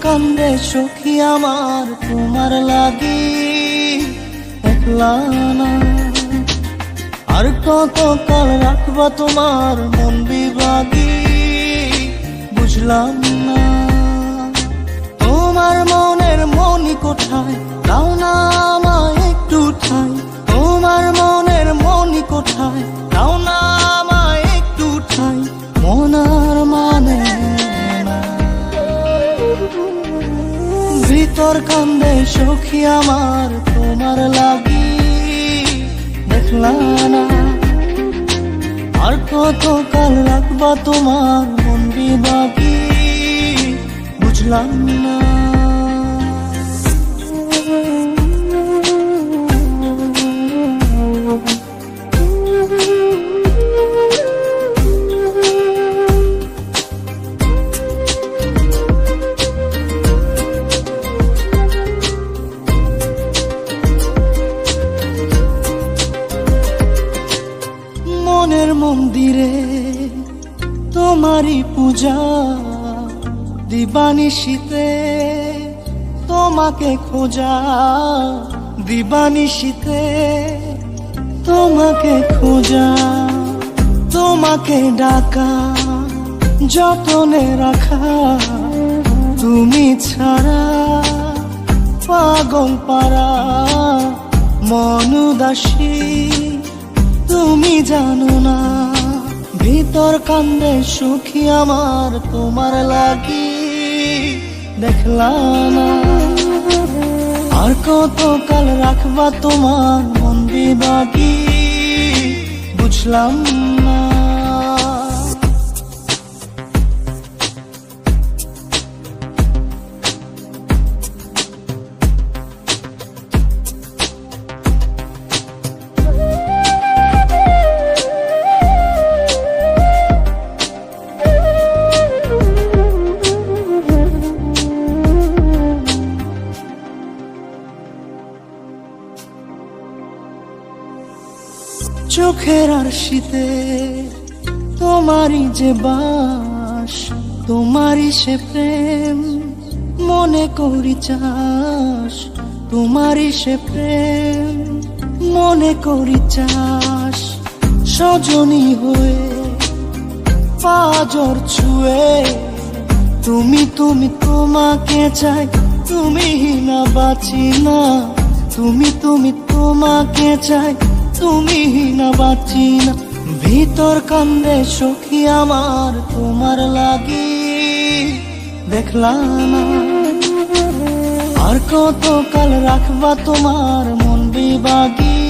কান্দে সখী আমার তোমার লাগি একলা না। আর কত কাল রাখবা তোমার মন বিভাগী বুঝলাম না। তোমার মনের মনি কোঠায় দাও না আমায় একটু ঠাই। তোমার মনের মনি কোঠায় দাও না আমায় একটু ঠাই। মনার মানে ভিতর কান্দে সখী আমার তোমার লাগি দেখলা না। আর কত কাল রাখবা তোমার মন বিভাগী বুঝলাম না। মনের মন্দিরে তোমারই পূজা দিবানিশীতে তোমাকে খোঁজা। দিবানিশীতে তোমাকে খোঁজা। তোমাকে ডাকা যতনে রাখা। তুমি ছাড়া পাগল পারা মন উদাসী তুমি জানো না। ভিতর কান্দে সুখী আমার তোমার লাগি দেখলা না। আর কত কাল রাখবা তোমার মন বিভাগী বুঝলাম না। চোখের আরশিতে তোমারই যে বাস। তোমারই সে প্রেম মনে করি চাস। তোমারই সে প্রেম মনে করি চাস। সজনী হয়ে পাজর ছুঁয়ে তুমি তুমি তোমাকে চাই। তুমি না বাঁচি না। তুমি তুমি তোমাকে চাই। তুমি না বাঁচি না। ভিতর কান্দে সখী আমার তোমার লাগি দেখলা না। আর কত কাল রাখবা তোমার মন বিভাগী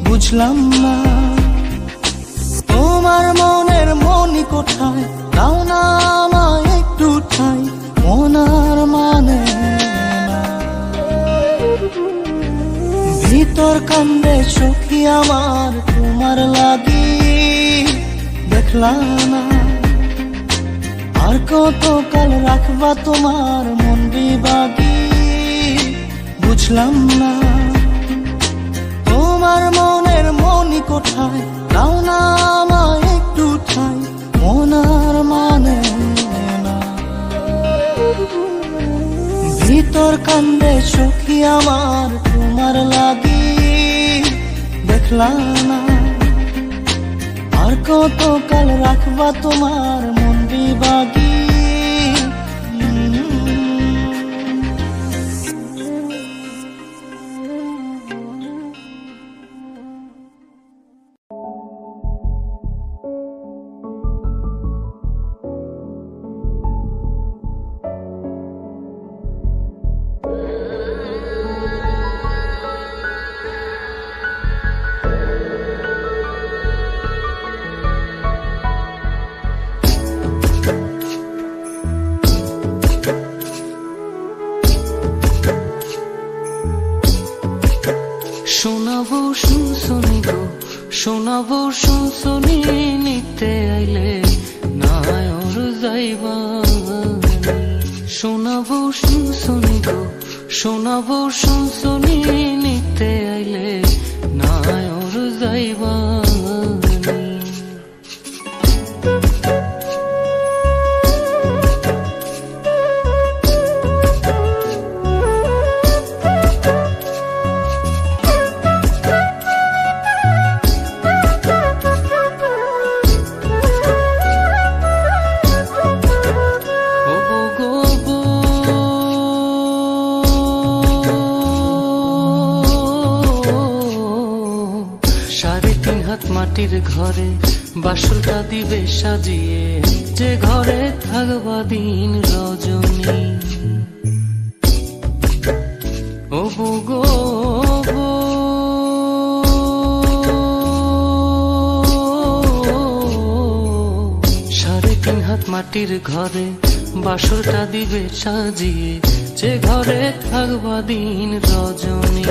বুঝলাম না। তোমার মনের মনি কোঠায় দাও না আমায় একটু ঠাই। মনার মানে ভিতর কান্দে সখী আমার তোমার লাগি দেখলা না। আর কত কাল রাখবা তোমার মন বিভাগী বুঝলাম না। তোমার মনের মনি কোঠায় দাও না আমায় একটু ঠাই। মনার মানে না ভিতর কান্দে সখী আমার তোমার লাগি দেখলা না। আর কত কাল রাখবা তোমার মন বিভাগী। শোনাবো শুনশুনি গো শোনাবো শুনশুনি নিতে আইলে নায়র যাইবা। শোনাবো শুনশুনি গো শোনাবো শুনশুনি নিতে আইলে নায়র যাইবা। মাটির ঘরে বাসরটা দিবে সাজিয়ে, যে ঘরে থাকবা দিন রজনী। ও বউ গো বউ, 3.5 হাত মাটির ঘরে বাসরটা দিবে সাজিয়ে, যে ঘরে থাকবা দিন রজনী।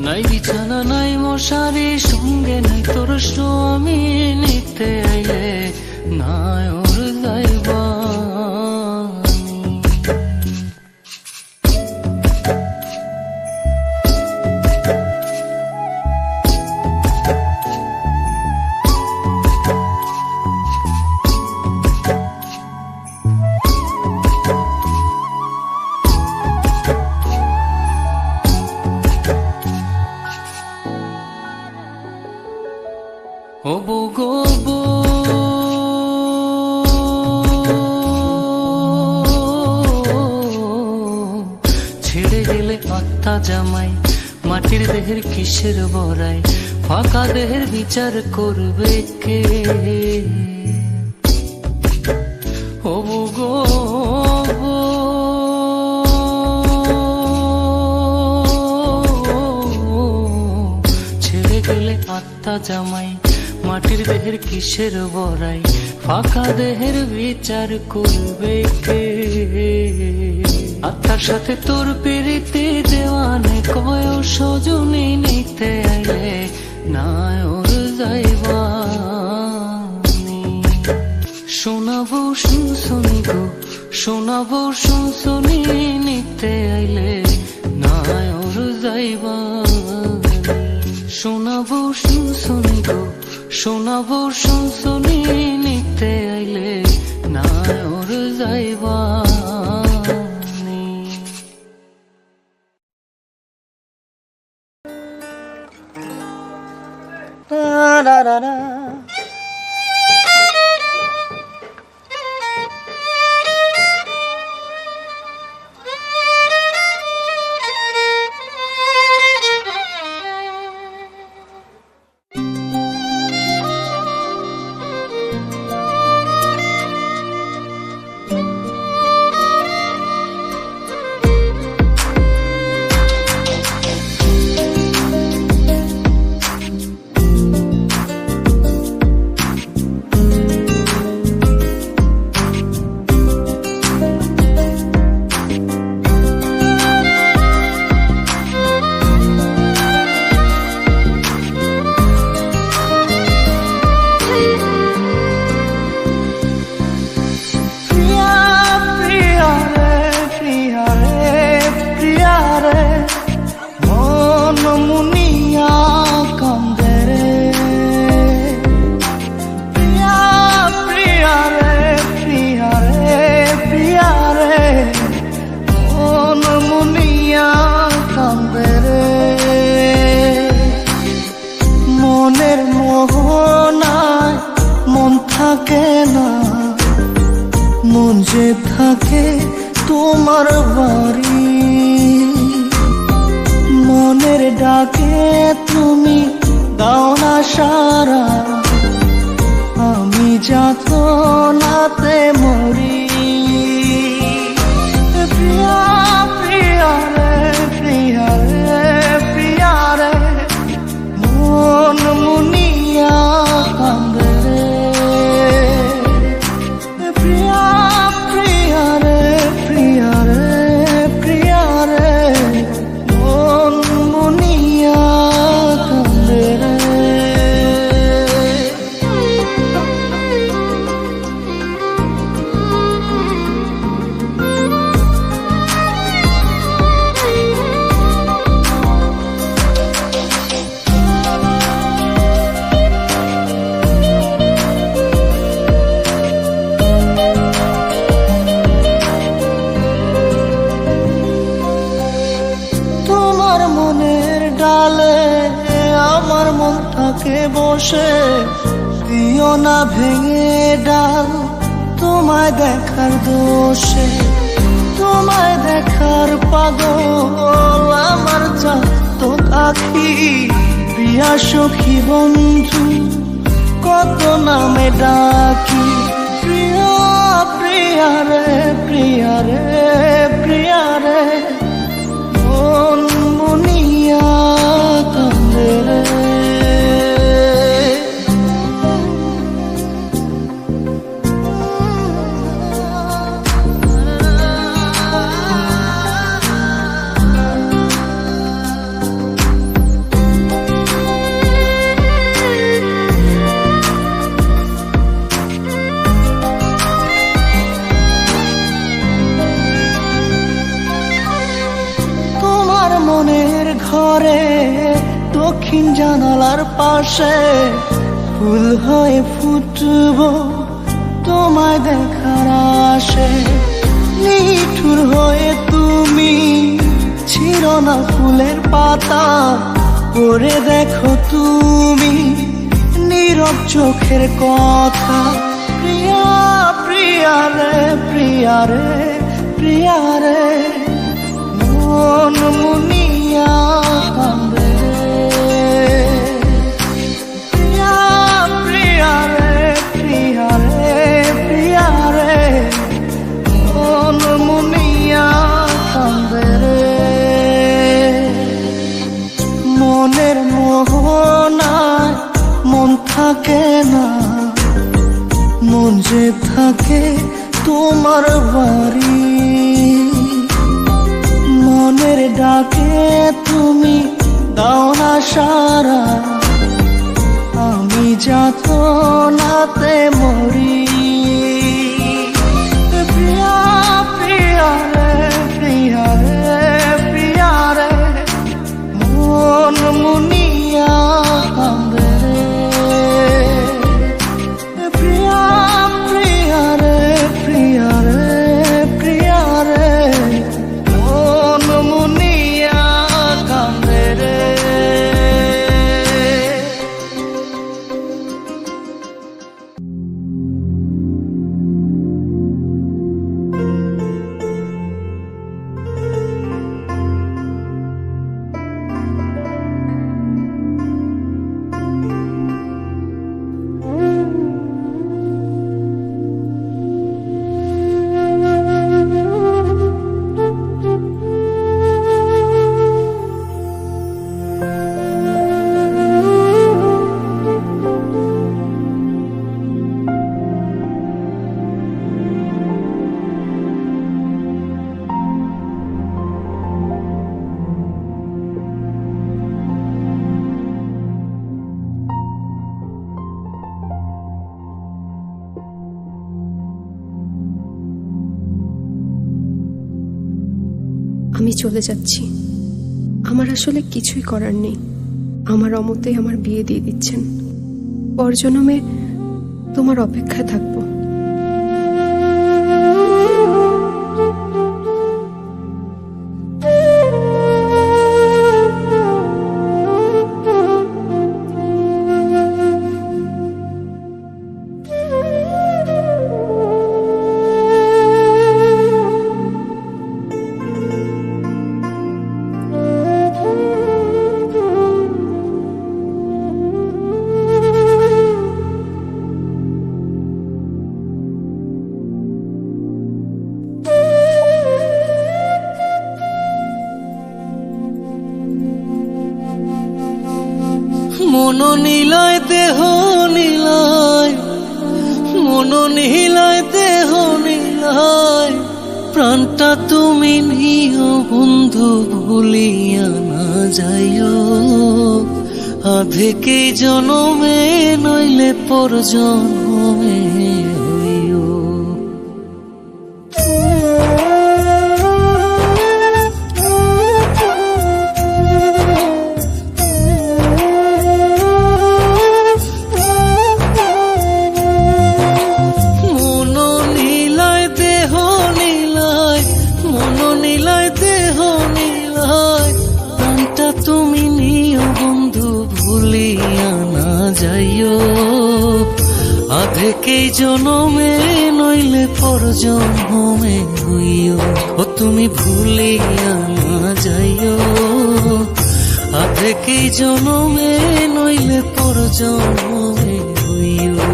নাই বিছানা নাই মশারি, সঙ্গে নাই তোর স্বামী, নিতে আইলে নাই ওর যাইবা। ও বউ গো বউ, ছেড়ে গেলে আত্মা জামাই, মাটির দেহের কিসের বড়াই, ফাঁকা দেহের বিচার করবে কে? ও বউ গো বউ, ছেড়ে গেলে আত্মা জামাই, মাটির দেহের কিসের বড়াই, ফাঁকা দেহের বিচার করবে কে? আত্মার সাথে তোর পেরিতে দেওয়ানে কয় সজনী, নিতে আইলে না ওর যাইবানি। শোনাবো শুনশুনি গো, শোনাবো শুনশুনি, নিতে আইলে না ওর যাইবানি। শোনাবো শুনশুনি গো, শোনাবো শুনশুনি, নিতে আইলে না ওর যাইবানি। মন যে থাকে তোমার বাড়ি, মনের ডাকে তুমি দাও না সারা, আমি যাত নাতে মরি। প্রিয়া প্রিয়া রে প্রিয়া রে প্রিয়া রে, মন মুনিয়া কান্দে রে। প্রিয়া প্রিয়া রে প্রিয়া রে প্রিয়া রে, মন মুনিয়া কান্দে রে। আমার মন থাকে বসে, দিও না ভেঙে ডাল তোমায় দেখার দোষে। তোমায় দেখার পাগল আমার চাঁদ আখি, প্রিয়া সখী বন্ধু কত নামে ডাকি, প্রিয়া প্রিয়া রে প্রিয়া রে প্রিয়া রে, মন মুনিয়া কান্দে রে। মনের ঘরে দক্ষিণ জানালার পাশে ফুল হয়ে ফুটব তোমায় দেখার আশে, নিঠুর হয়ে তুমি ছিঁড়ো না ফুলের পাতা, করে দেখো তুমি নীরব চোখের কথা, প্রিয়া প্রিয়া রে প্রিয়া রে প্রিয়া রে, মন মুনিয়া কান্দে রে। প্রিয়া প্রিয়া রে প্রিয়া রে প্রিয়া রে, মন মুনিয়া কান্দে রে। মনের মোহনায় মন থাকে না, মন যে থাকে তোমার বাড়ি, মনের ডাকে তুমি দাও না সারা, আমি যাত নাতে মরি, প্রিয়া প্রিয়া রে প্রিয়া রে প্রিয়া রে, মন মুনিয়া কান্দে রে। প্রিয়া প্রিয়া রে প্রিয়া রে প্রিয়া রে, মন মুনিয়া কান্দে রে। আমি চলে যাচ্ছি, আমার আসলে কিছুই করার নেই, আমার অমতে আমার বিয়ে দিয়ে দিচ্ছেন, পরজন্মে তোমার অপেক্ষায় থাকবো। মন নীলায় দেহ নীলায়, মন নীলায় দেহ নীলায়, প্রাণটা তুমি নিও বন্ধু ভুলিয়া না যাইও, আধেকে জনমে নইলে পর জন্মে হইও। তুমি নিও বন্ধু ভুলিয়া না যাইও, আধেকে জনমে নইলে পর জন্মে হইও। ও তুমি ভুলিয়া না যাইও, আধেকে থেকেই জনমে নইলে পর জন্মে হইও।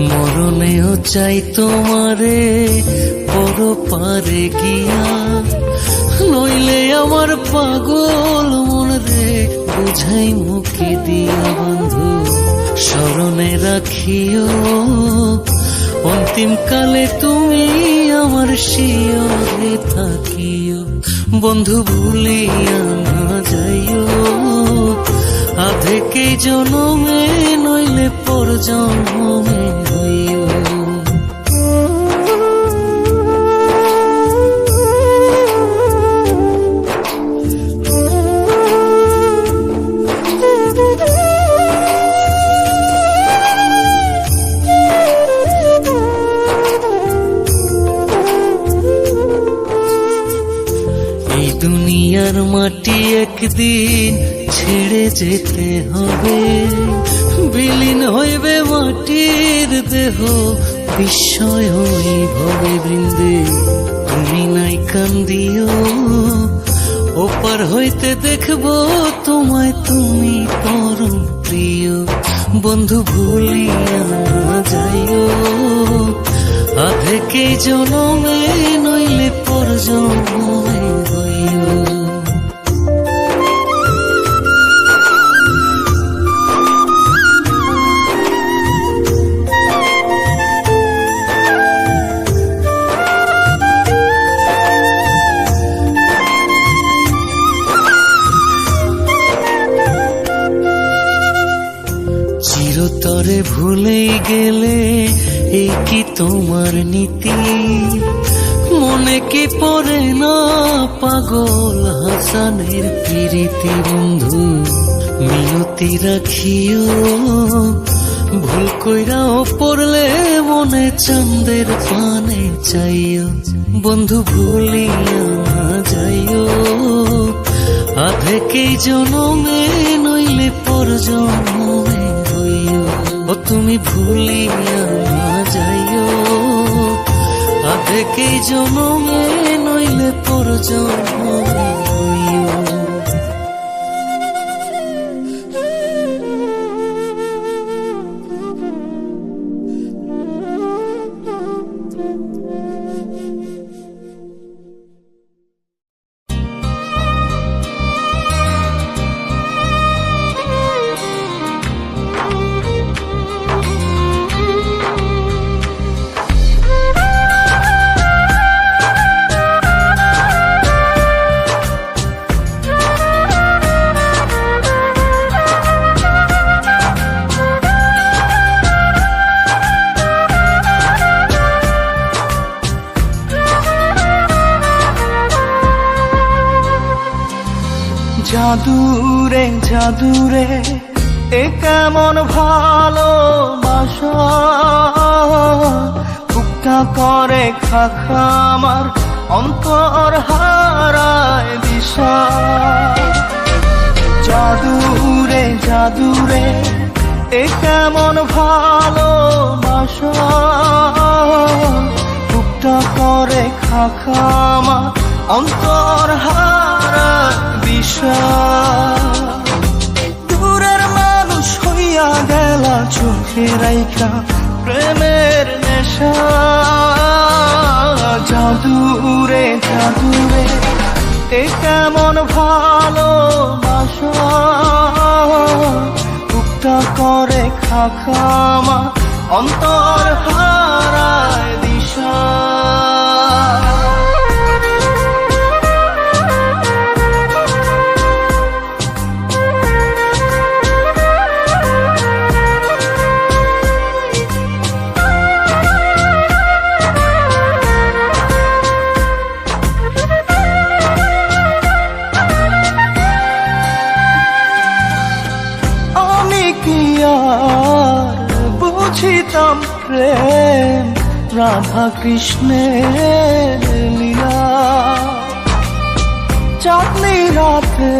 মরণেও চাই তোমারে পর পারে গিয়া, নইলে আমার পাগল মন রে বুঝাই মুখে দিয়া। বন্ধু স্মরণে রাখিও অন্তিম কালে তুমি আমার শিয়রে থাকিও। বন্ধু ভুলিয়া না যাইও, আধেকে জনমে নইলে পর জন্মে হইও। এই দুনিয়ার মাটি একদিন ছেড়ে যেতে হবে, বিলীন হইবে মাটির দেহ বিস্ময় ভবে বৃন্দে। তুমি নাই কান্দিও, ওপার হইতে দেখবো তোমায় তুমি পরম প্রিয়। বন্ধু ভুলিয়া না যাইও, আধেকে জনমে নইলে পর জন্মে হইও। চিরতরে ভুলেই গেলে এই কি তোমার নীতি? মনে কি পড়ে না পাগল হাসানের প্রীতি? বন্ধু মিনতি রাখিও, ভুল কইরাও পড়লে মনে চাঁদের পানে চাইও। বন্ধু ভুলিয়া না যাইও, আধেকেই জনমে নইলে পর জন্মে হইও। ও তুমি ভুলিয়া না যাইও, আধেকেই জনমে নইলে পর জন্মে হইও। জাদুরে জাদুরে এ কেমন ভালোবাসা, বুকটা করে খাখা আমার অন্তর হারায় দিশা। জাদুরে জাদুরে এ কেমন ভালোবাসা, বুকটা করে খাখা আমার অন্তর হারায় দিশা। দূরের মানুষ হইয়া গেলা চোখে রাইখা প্রেমের নেশা। জাদুরে জাদুরে এ কেমন ভালোবাসা, বুকটা করে খাখা আমার অন্তর হারায় দিশা। বুঝিতাম প্রেম রাধা কৃষ্ণের লীলা, চাঁদনি রাতে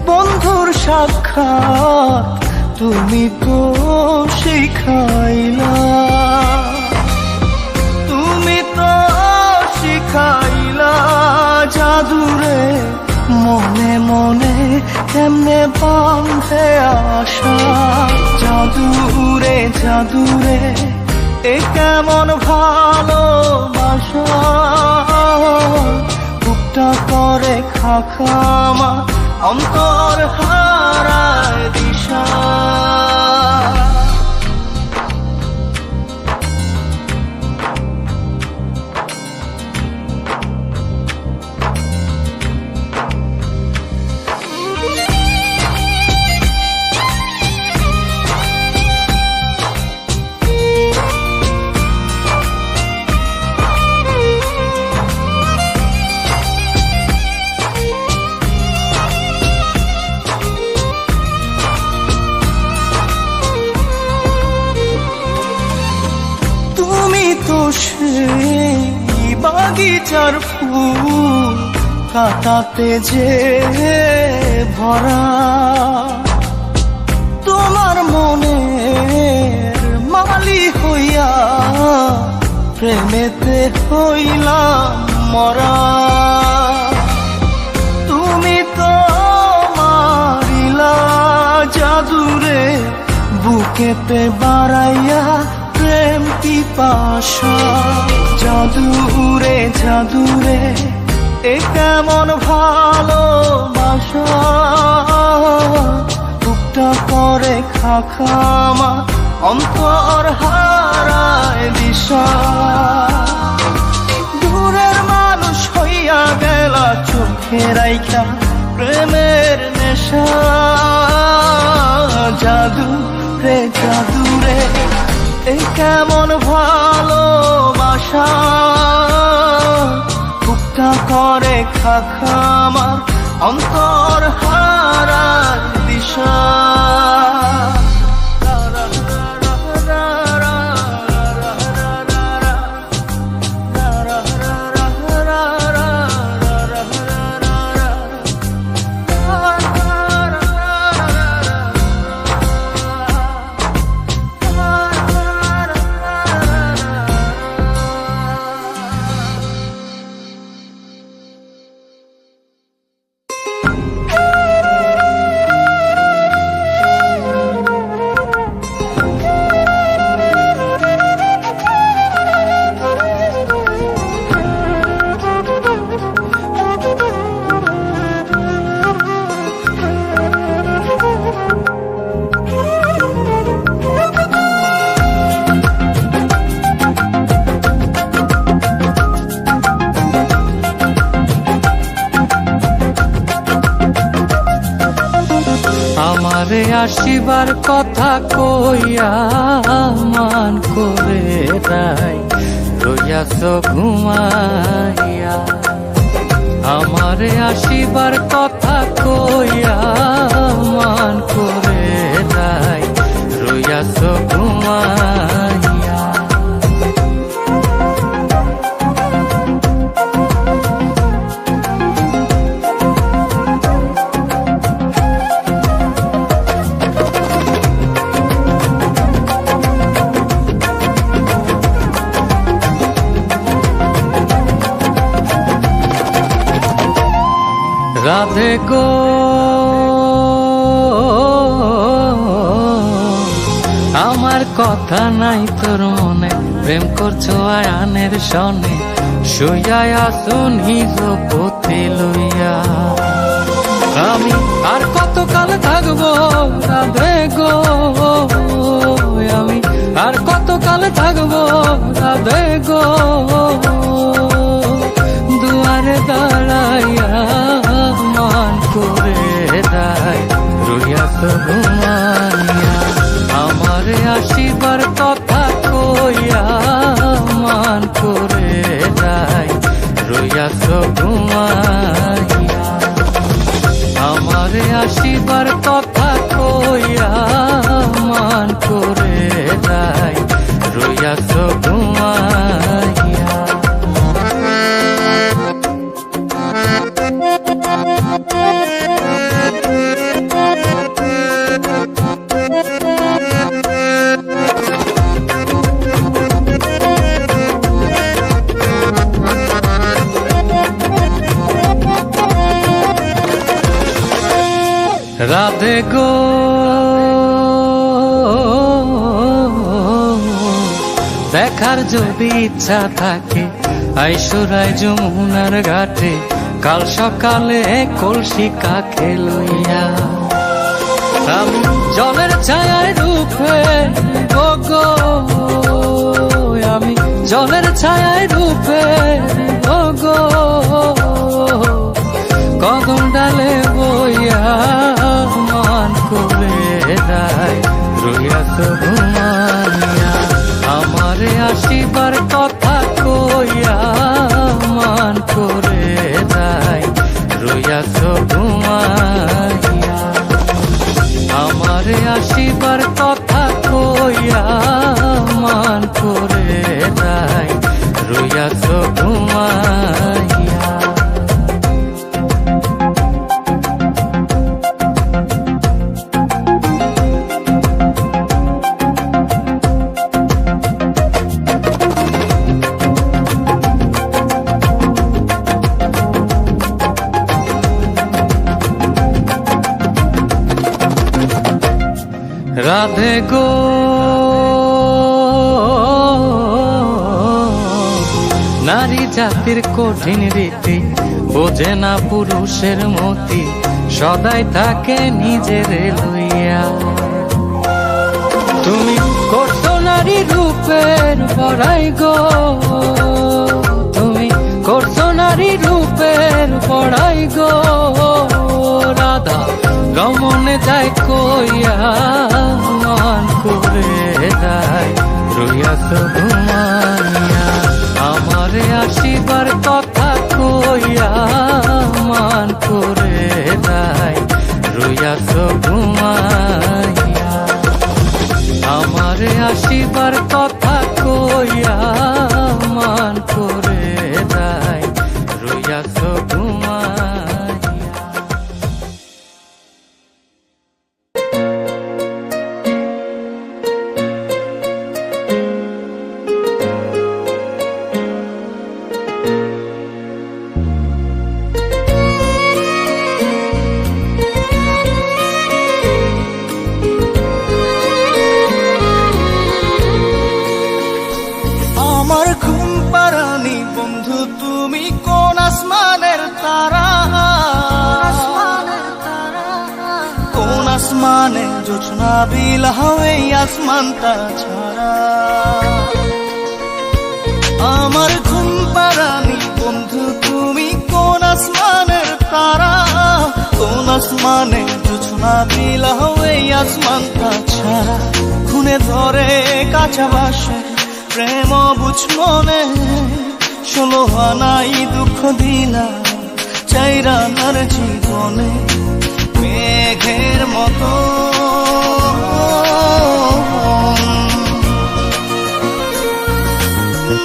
বন্ধুর সাক্ষাৎ তুমি তো শিখাইলা, তুমি তো শিখাইলা জাদুরে মনে মনে কেমনে বাঁধে আশা। জাদুরে জাদুরে এ কেমন ভালোবাসা, বুকটা করে খাখামা অন্তর হারায় দিশা। সেই বাগিচার ফুল কাটাতে যে ভরা, তোমার মনের মালি হইয়া প্রেমেতে হইলাম মরা। তুমি তো মারিলা জাদুরে বুকেতে বাড়াইয়া প্রেম পিপাসা। জাদুরে জাদুরে এ কেমন ভালোবাসা, বুকটা করে খাখামা অন্তর হারায় দিশা। দূরের মানুষ হইয়া গেলা চোখে রাইখা প্রেমের নেশা। জাদুরে জাদুরে এ কেমন ভালোবাসা, বুকটা করে খাখামা অন্তর হারার দিশা। আমারে আসিবার কথা কইয়া মান করে রাই রইয়াছ ঘুমাইয়া। আমারে আসিবার কথা কইয়া মান করে রাই রইয়াছ ঘুমাইয়া। রাধে গো আমার কথা নাই তোর মনে, প্রেম করছো আয়ানের সনে, শুইয়া আসুন নিজ পথে লইয়া। আমি আর কতকাল থাকবো রাধে গো, আমি আর কতকাল থাকবো রাধে গো। দুয়ারে দাঁড়াইয়া মান করে রাই রইয়াছ ঘুমাইয়া। আমারে আসিবার কথা কইয়া মান করে রাই রইয়াছ ঘুমাইয়া। আমারে আসিবার কথা কইয়া মান করে রাই রইয়াছ ঘুমাইয়া। রাধে গো দেখার যদি ইচ্ছা থাকে আইসরাই যমুনার ঘাটে, কাল সকালে কলসি কাকে লইয়া। আমি জলের ছায়ায় রূপে গো, আমি জলের ছায়ায় রূপে গো, কদম ডালে বইয়া মান করে দেয় রইয়া তো ঘুমাইয়া। আমারে আসিবার কথা কইয়া মান করে দেয় রইয়া তো ঘুমাইয়া। আমারে আসিবার কথা কইয়া মান করে দেয় রইয়া তো ঘুমাইয়া। রাধে গো নারী জাতির কঠিন রীতি, বোঝে না পুরুষের মতি, সদাই থাকে নিজের লইয়া। তুমি করছো নারী রূপের বড়াই গো, তুমি করছো নারী রূপের বড়াই গো। রাধা রমনে যায় কইয়া মান করে দেয় রইয়া তো ঘুমাইয়া। আমারে আসিবার কথা কইয়া মান করে দেয় রইয়া তো ঘুমাইয়া। আমারে আসিবার কথা কইয়া মান করে দেয় রইয়া তো ঘুমাইয়া। আমার ঘুম পাড়ানি বন্ধু তুমি কোন আসমানের তারা, কোন আসমানে জোছনা বিলাহ এই আসমানটা ছাড়া। আমার ঘুম পাড়ানি বন্ধু তুমি কোন আসমানের তারা, কোন আসমানে জোছনা বিলাহ এই আসমানটা ছাড়া। খুনে ধরে কাঁচা বাসে প্রেম বুঝ মনে, 16 আনাই দুঃখ দিলা চাইরা নার জীবনে। মেঘের মতো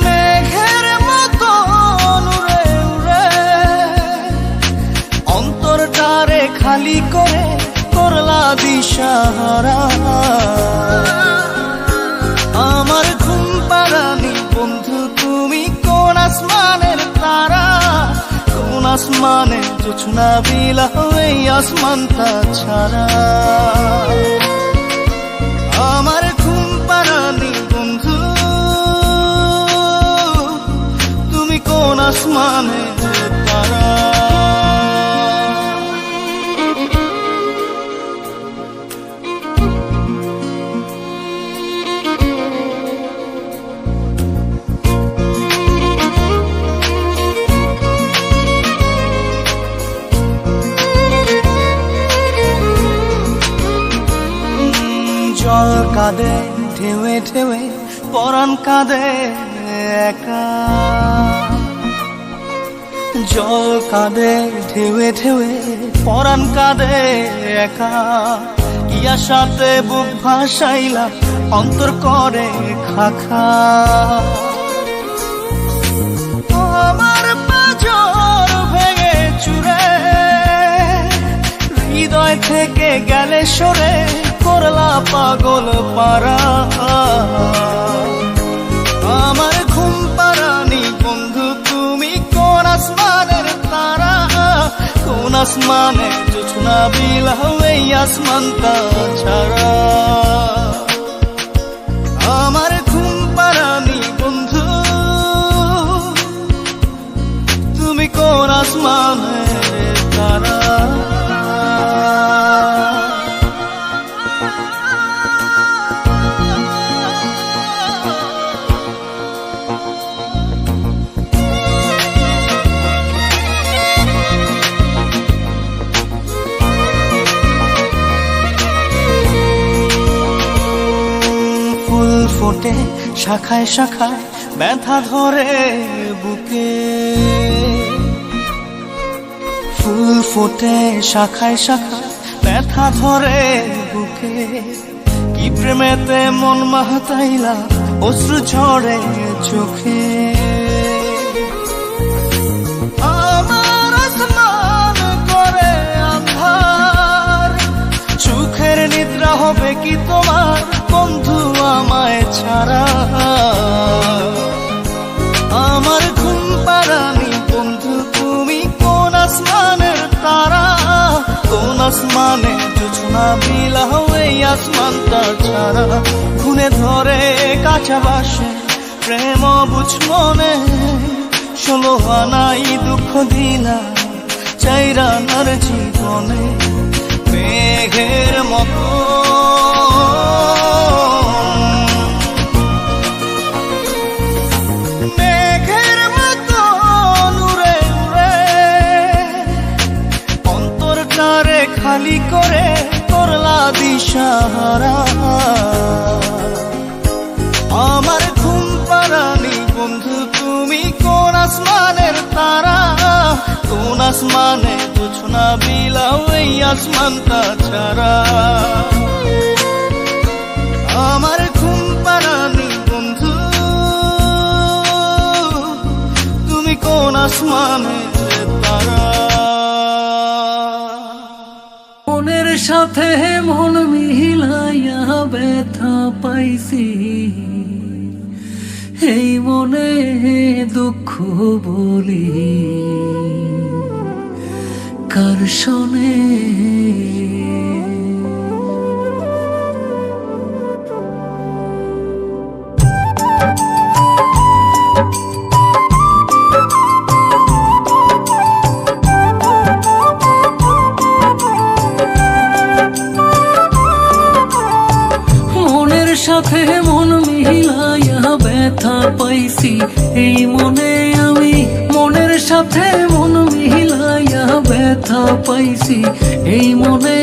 মেঘের মতো উড়ে উড়ে অন্তরটারে খালি করে করলা দিশাহারা। আমার ঘুম পাড়ানি বন্ধু তুমি কোন আসমানের তারা, কোন আসমানে জোছনা বিলাহ এই আসমানটা ছাড়া। আমার ঘুম পাড়ানি বন্ধু তুমি কোন আসমানের তারা। জল কাঁদে ঢেউে ঢেউে পরাণ কাঁদে একা, জল কাঁদে ঢেউে ঢেউে পরাণ কাঁদে একা। ইয়া সাথে বুক ভাসাইলা অন্তর করে খাখা। আমার পাঁজর ভেঙে চুরে হৃদয় থেকে গেলে সরে করলা পাগল পারা। আমার ঘুম পাড়ানি বন্ধু তুমি কোন আসমানের তারা, কোন আসমানে জোছনা বিলাহ এই এই আসমানটা ছাড়া। আমার ঘুম পাড়ানি বন্ধু, তুমি কোন আসমানের তারা? ফোটে শাখায় শাখায় ব্যথা ধরে বুকে, ফুল ফোটে শাখায় শাখায় ব্যথা ধরে বুকে। কি প্রেমেতে মন মাতাইলা, অশ্রু ঝরে চোখে। আমার আসমান করে আন্ধার, সুখের নিদ্রা হবে কি তোমার বন্ধু আমায় ছাড়া? আমার ঘুম পাড়ানি বন্ধু, তুমি কোন আসমানের তারা? কোন আসমানে জোছনা বিলাও এই আসমানটা ছাড়া? খুনে ধরে কাঁচা বাসে প্রেম বুঝ মনে, 16 আনাই দুঃখ দিলা চাইরা নার জীবনে। মেঘের মতো খালি করে করলা দিশাহারা। আমার ঘুম পাড়ানি বন্ধু, তুমি কোন আসমানের তারা? কোন আসমানে জোছনা বিলাও এই আসমানটা ছাড়া? আমার ঘুম পাড়ানি বন্ধু, তুমি কোন আসমানের তারা? মনের সাথে মন মিলাইয়া ব্যথা পাইছি, এই মনে দুঃখ বলি কার শোনে? সাথে মন মিলাইয়া ব্যথা পাইছি, এই মনে আমি মনের সাথে মন মিলাইয়া ব্যথা পাইছি, এই মনে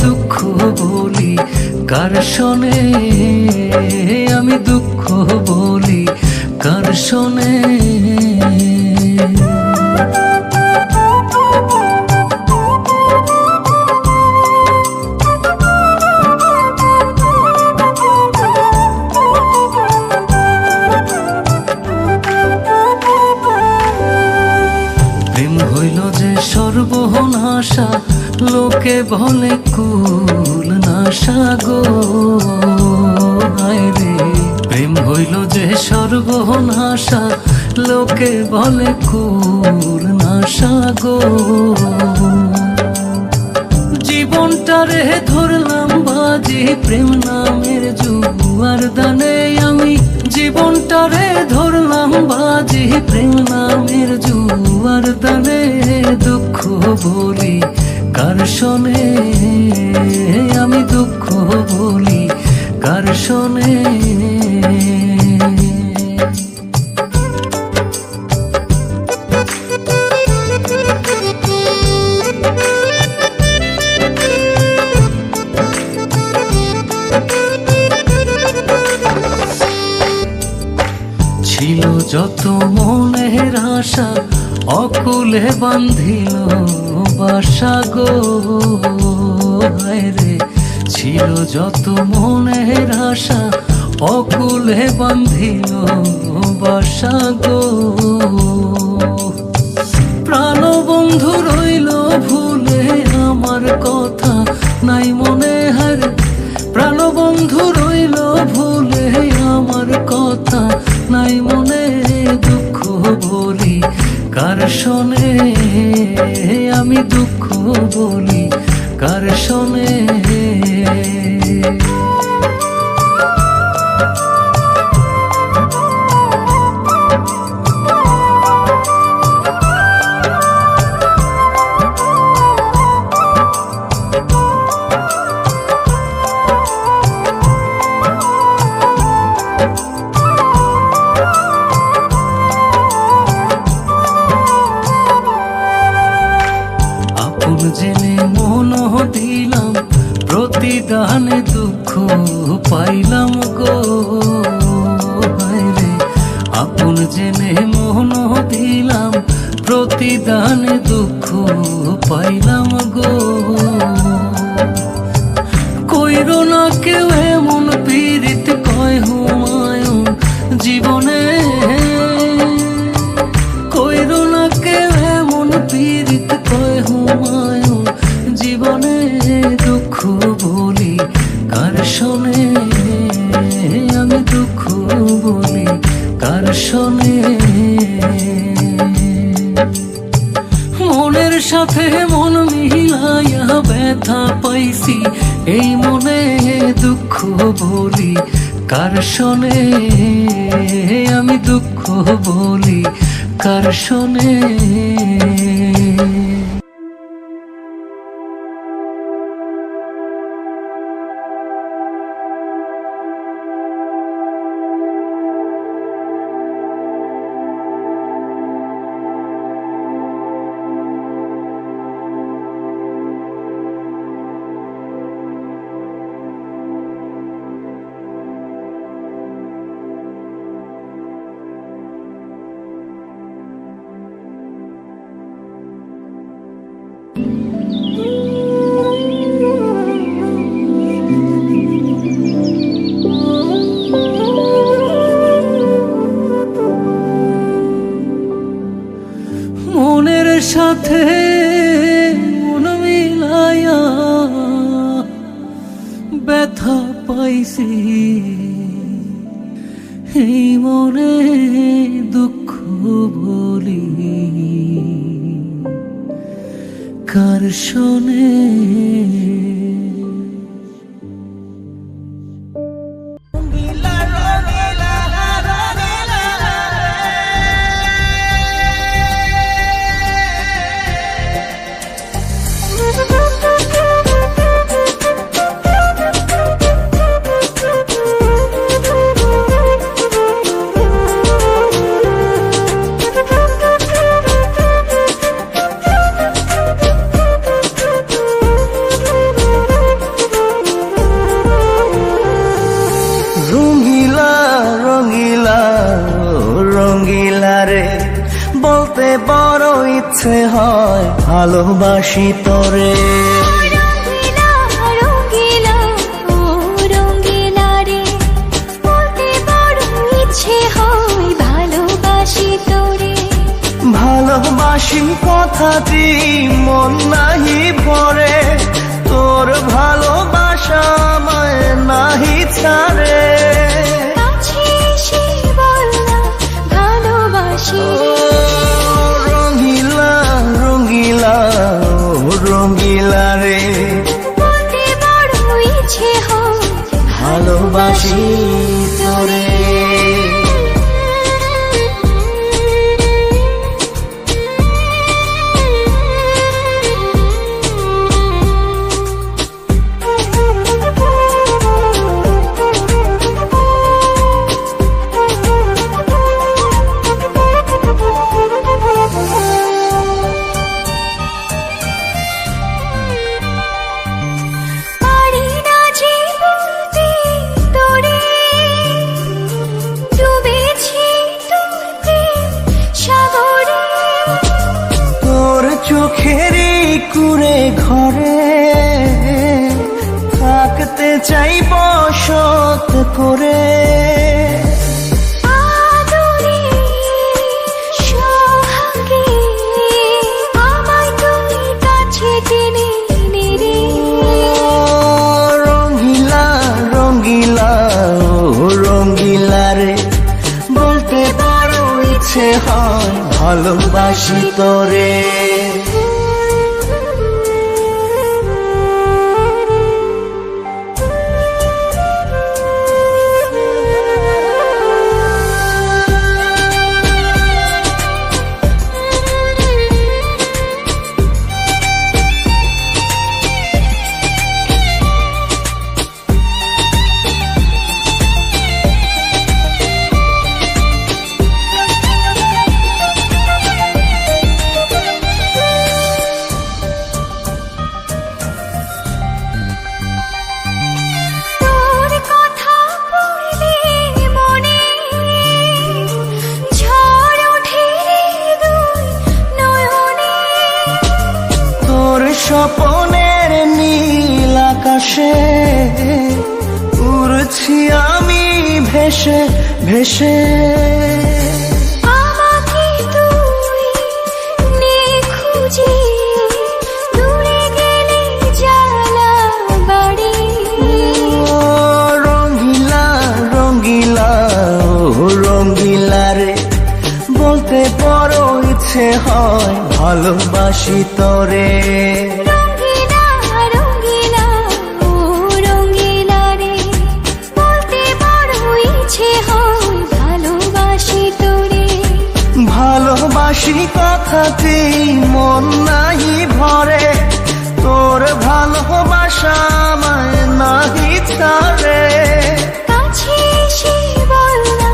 দুঃখ বলি কার শোনে? আমি দুঃখ বলি কার শোনে? সর্বনাশা লোকে বলে কুল নাশা গো, হায় রে প্রেম হইল যে সর্বনাশা, লোকে বলে কুল নাশা গো। জীবনটারে ধরলাম বাজি প্রেম নামের জুয়ার দানে, আমি জীবনটারে ধরলাম বাজি প্রেম নামের জুয়ার দানে। দুঃখ বলি কার শোনে? আমি দুঃখ বলি কার শোনে? ছিল যত মনের আশা অকুলে বান্ধিল বাসা গো, হায় রে ছিল যত মনের আশা অকুলে বান্ধিল বাসা গো। প্রাণ বন্ধু রইল ভুলে আমার কথা নাই মনে, হায় প্রাণ বন্ধু রইল ভুলে আমার কথা নাই মনে। দুঃখ বলি কার শোনে? আমি দুঃখ বলি কার শোনে। জেনে মন দিলাম প্রতিদানে দুঃখ পাইলাম গো রে। আপন জেনে মন দিলাম প্রতিদানে দুঃখ পাইলাম গো। কইরো না কেউ এমন পীড়িত কয় হুমায়ুন জীবনে, কইরো না কেউ এমন পীড়িত কয় হুমায়ুন জীবনে। দুঃখ বলি কার শোনে, আমি দুঃখ বলি কার শোনে। মনের সাথে মন মিলাইয়া ব্যথা পাইছি এই মনে। দুঃখ বলি কার শোনে, আমি দুঃখ বলি কার শোনে। মনের সাথে মন মিলাইয়া ব্যথা পাইছি এই মনে। দুঃখ বলি কার শোনে। বলতে বড় ইচ্ছে হয় ভালোবাসি তোরে। ভালোবাসি কথাটি মন নাহি ভরে, তোর ভালোবাসা আমায় নাহি ছাড়ে। রঙ্গিলা রঙ্গিলা রঙ্গিলা রে, ভালোবাসি তোরে। চোখেরই কুড়ে ঘরে থাকতে চাই বসত করে। রঙ্গিলা রঙ্গিলা রঙ্গিলা রে, বলতে বড় ইচ্ছে হয় ভালোবাসি তোরে। বাতাসে উড়ছি আমি ভেসে ভেসে। আমাকে তুই নে খুঁজে, দূরে গেলে জ্বালা বাড়ি। ও রঙ্গিলা রঙ্গিলা ও রঙ্গিলা রে, বলতে বড় ইচ্ছে হয় ভালোবাসি তোরে। রঙ্গিলা রঙ্গিলা ও রঙ্গিলা রে, বলতে বড় ইচ্ছে হয় ভালোবাসি তোরে। ভালোবাসি কথাতেই মন নাহি ভরে, তোর ভালোবাসা আমায় নাহি ছাড়ে। কাছে এসে বল না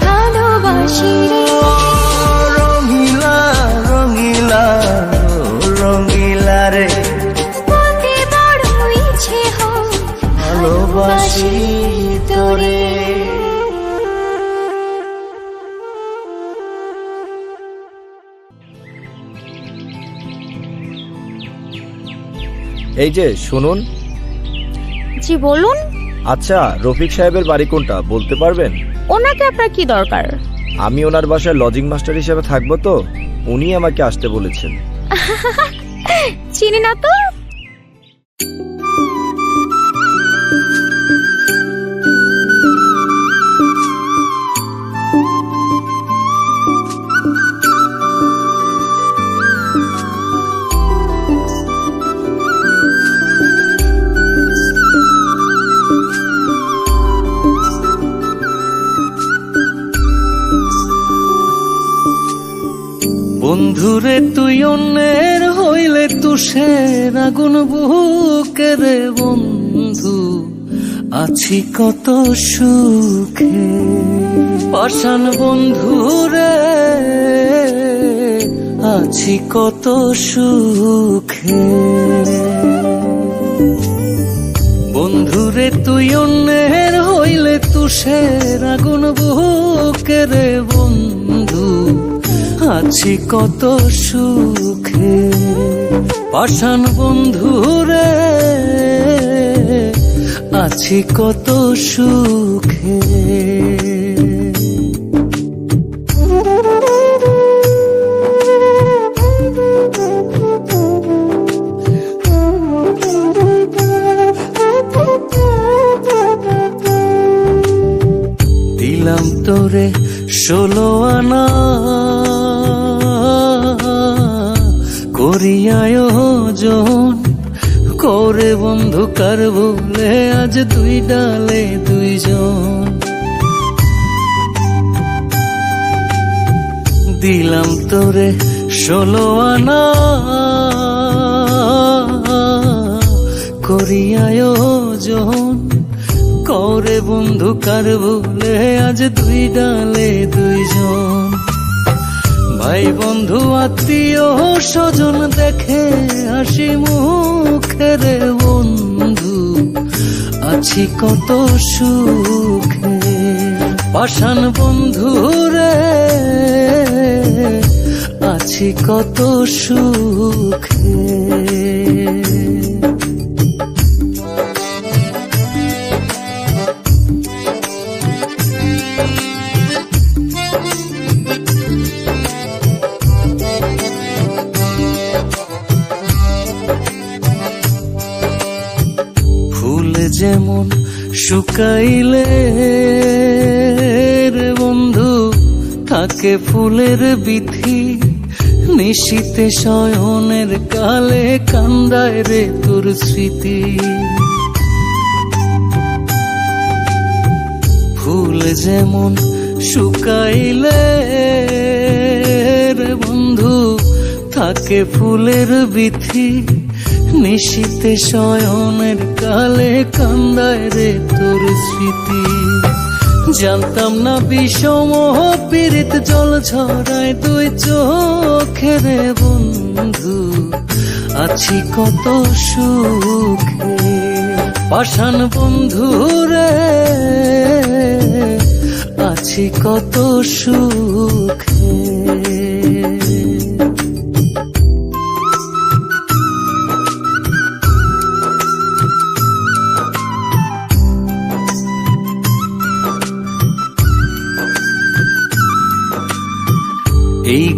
ভালোবাসি রে। ও রঙ্গিলা রঙ্গিলা ও রঙ্গিলা রে, বলতে বড় ইচ্ছে হয় ভালোবাসি তোরে। এই যে শুনুন। জি বলুন। আচ্ছা, রফিক সাহেবের বাড়ি কোনটা বলতে পারবেন? ওনাকে আপনার কি দরকার? আমি ওনার বাসায় লজিং মাস্টার হিসেবে থাকবো, তো উনি আমাকে আসতে বলেছেন। চিনি না তো। বন্ধুরে তুই অন্যের হইলে তুষের আগুন বুকে রে বন্ধু, আছি কত সুখে। পাষাণ বন্ধুরে আছি কত সুখে। বন্ধুরে তুই অন্যের হইলে তুষের আগুন বুকে রে বন্ধু, আছি কত সুখে। পাষাণ বন্ধুরে আছি কত সুখে। দিলাম তোরে 16 আনা করি আয়োজন করে বন্ধু কার বলে আজ দুই ডালে দুইজন। দিলাম তোরে 16 আনা করি আয়োজন করে বন্ধু কার বলে আজ দুই ডালে দুইজন। ভাই বন্ধু আত্মীয় স্বজন দেখে হাসি মুখে রে বন্ধু, আছি কত সুখে। পাষাণ বন্ধু রে আছি কত সুখে। যেমন শুকাইলে রে বন্ধু থাকে ফুলের বিথি, নিশীতে শয়নের কালে কান্দায় রে তোর স্মৃতি। ফুল যেমন শুকাইলে রে বন্ধু থাকে ফুলের বিথি, নিশীতে শয়নের কালে কান্দায় রে তোর স্মৃতি। জানতাম না বিষম পীড়িত জল ঝরায় দুই চোখে রে বন্ধু, আছি কত সুখে। পাষাণ বন্ধু রে আছি কত সুখে।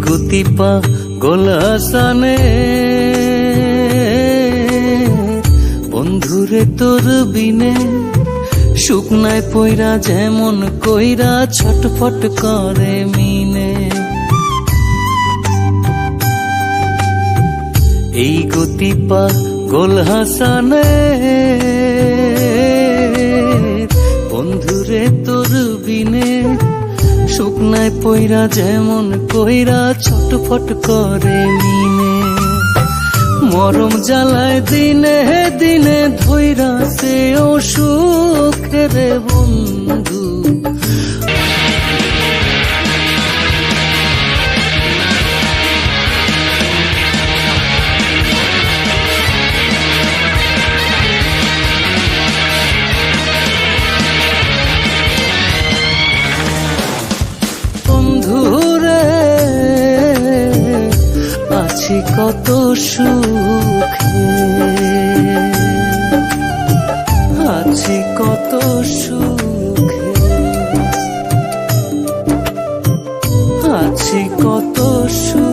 গতি পা গোলাসানে বন্ধুরে তোর বিনে শুকনায় পইরা যেমন কইরা ছটফট করে মিনে। এই গতি পা গোল হাসানে বন্ধুরে তোর বিনে শুকনায় পইরা যেমন কইরা ছটফট করে মিনে। মরম জ্বালায় দিনে দিনে ধইরা সে অসুখের বন্ধু। বন্ধুরে আছি কত সুখে, আছি কত সুখে, আছি কত সুখে।